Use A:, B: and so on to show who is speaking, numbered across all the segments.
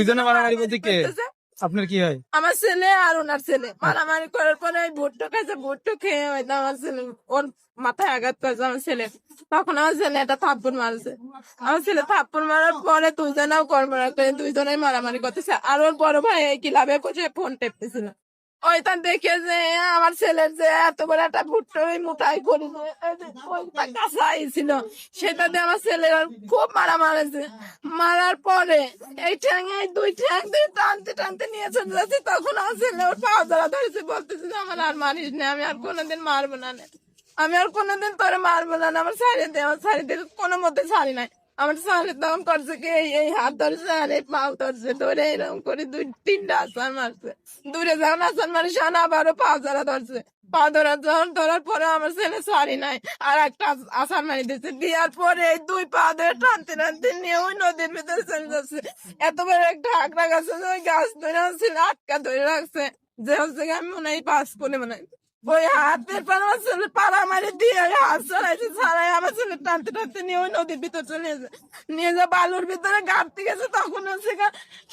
A: দুইজনে মারামারি বলতে কে? আপনার কি হয়?
B: আমার ছেলে আর ওনার ছেলে মারামারি করার পরে ভুট্টো খাইছে, ভুট্টো খেয়ে হয়তো আমার ছেলে ওর মাথায় আঘাত করেছে আমার ছেলে। তখন আমার ছেলে একটা থাপ্পড় মারছে। আমার ছেলে থাপ্পড় মারার পরে দুইজনেও কর্মরা করে দুইজনেই মারামারি করতেছে। আর ওর বড় ভাই এই ক্লাবে বসে ফোন টেপতেছিল। ওইটা দেখে যে আমার ছেলের যে এত বড় একটা ভুট্টো মোটাই করে ওইটা কাঁচাই ছিল, সেটা দিয়ে আমার ছেলের খুব মারা মারেছে। মারার পরে এই ঠ্যাং এই দুই ঠ্যাং দিয়ে টানতে টানতে নিয়ে চলে যাচ্ছে। তখন আমার ছেলে ওর পা ধরা ধরেছে, বলতেছে যে আমার আর মারিস না, আমি আর কোনোদিন মারবো না নে। আমি আর কোনোদিন তোরে মারবো না, আমার ছাড়িয়ে দে, আমার ছাড়িয়ে দে। কোনো মতে ছাড়ি নাই। আমার ছেলে তখন করছে কি এই হাত ধরছে আর এই পাও ধরছে, ধরে এরকম করে দুই তিনটা আসার মারছে। দূরে যখন আসার মারে সান আবারও পা ধরা ধরছে। পা ধরা যখন ধরার পরে আমার ছেলে ছাড়ি নাই, আর একটা আসার মারি দিচ্ছে। দেওয়ার পরে এই দুই পা ধরে টানতে টানতে নিয়ে ওই নদীর ভিতরে চলে যাচ্ছে। এত বড় একটা আঁকড়া গাছ আছে, ওই গাছ ধরে আমার ছেলে আটকা ধরে রাখছে। যে হচ্ছে আমি মনে হয় পাস করে মনে হয় ওই হাতের পর আমার ছেলে পাড়া মারি দিয়ে হাত ছড়াইছে, ছাড়াই আমার ছেলে টানতে টানতে নিয়ে ওই নদীর ভিতর চলে গেছে। নিয়ে যা বালুর ভিতরে গাড়তে গেছে, তখন হচ্ছে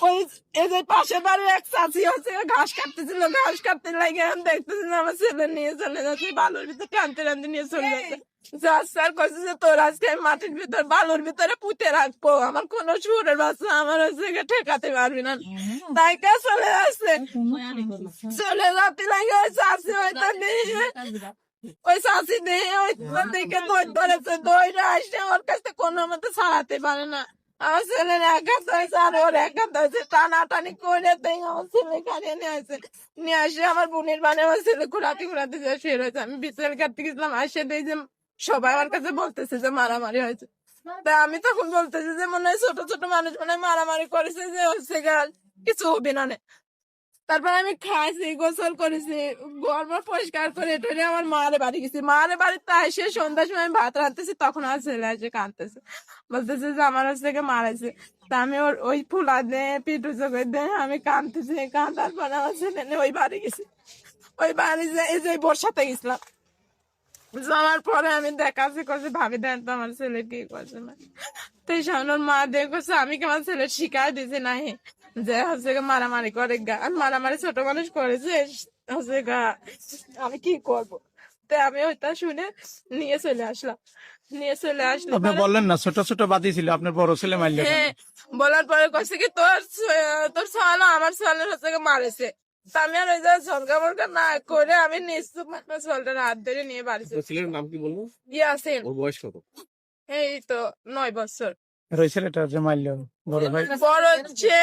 B: ওই এই যে পাশে বাড়ির এক চাষি হচ্ছে ঘাস কাটতেছিল, ঘাস কাটতে লাগে দেখতেছিল আমার ছেলে নিয়ে চলে যাচ্ছে বালুর ভিতরে টানতে টানতে নিয়ে চলে যাচ্ছে। স্যার কইছে যে তোর আজকে আমি মাটির ভিতর বালুর ভিতরে পুঁতে রাখবো, আমার কোনো সুরের বাচ্চা আমার হচ্ছে ঠেকাতে পারবি না। তাই কে চলে আসছে, চলে যাতে লাগে ওই চাষি হয়তো ওই চাষি দিয়ে ওই দিকে দই ধরেছে, দইটা আসছে ওর কাছে কোনো মতে ছাড়াতে পারে না। আমার ছেলের একাত হয়েছে আর ওর একাত হয়েছে, টানাটানি করে দেয় আমার ছেলে কানিয়ে নিয়ে আসে। নিয়ে আসে আমার বোনের বানে আমার ছেলে ঘুরাতে ঘুরাতে যে শুয়ে রয়েছে। আমি বিছাল কাটতে গেছিলাম, আসে দেই যে সবাই আমার কাছে বলতেছে যে মারামারি হয়েছে। তা আমি তখন বলতেছি যে মনে হয় ছোট ছোট মানুষ মনে হয় মারামারি করেছে, যে হচ্ছে কিছু হবে না। তারপর আমি খাইছি, গোসল করেছি, গর্ব পরিষ্কার করে টরে আমার মারে বাড়ি গেছি। মারে বাড়িতে এসে সন্ধ্যার সময় আমি ভাত রাঁধতেছি, তখন আমার ছেলে এসে কাঁদতেছে, বলতেছে যে আমার হচ্ছে মারাইছে। তা আমি ওর ওই ফুলা দে পিটু চোখে দে আমি কাঁদতেছি। কাঁদার পর আমার ছেলে নিয়ে ওই বাড়ি গেছি। ওই বাড়ি যে এই যে বর্ষাতে গেছিলাম, যাওয়ার পরে আমি দেখাচ্ছি করছি ভাবি দেন তো আমার ছেলে কি করছে না। তো এই সামনে ওর মা দেখছে আমি কি আমার ছেলে শিখাই দিছি নাই যে হচ্ছে মারামারি করে গা, আর মারামারি ছোট মানুষ করেছে হচ্ছে গা, আমি কি করব। তো আমি ওইটা শুনে নিয়ে চলে আসলাম। নিয়ে চলে আসলে
A: আপনি বললেন না ছোট ছোট বাতি ছিল, আপনার বড় ছেলে মারলেন।
B: হ্যাঁ, বলার পরে কইছে কি তোর সালা আমার সালের হচ্ছে মারেছে। তা আমি আর ওই যে ঝলকা মলকা না করে আমি নিশ্চুপ মাত্র সালটার হাত ধরে নিয়ে বাড়ি
C: ছেলের নাম কি বলবো?
B: ইয়াসিন।
C: ওর বয়স কত?
B: এই তো 9 বছর।
A: আর ওই ছেলেটা যে মারলো বড় ভাই?
B: বড় হচ্ছে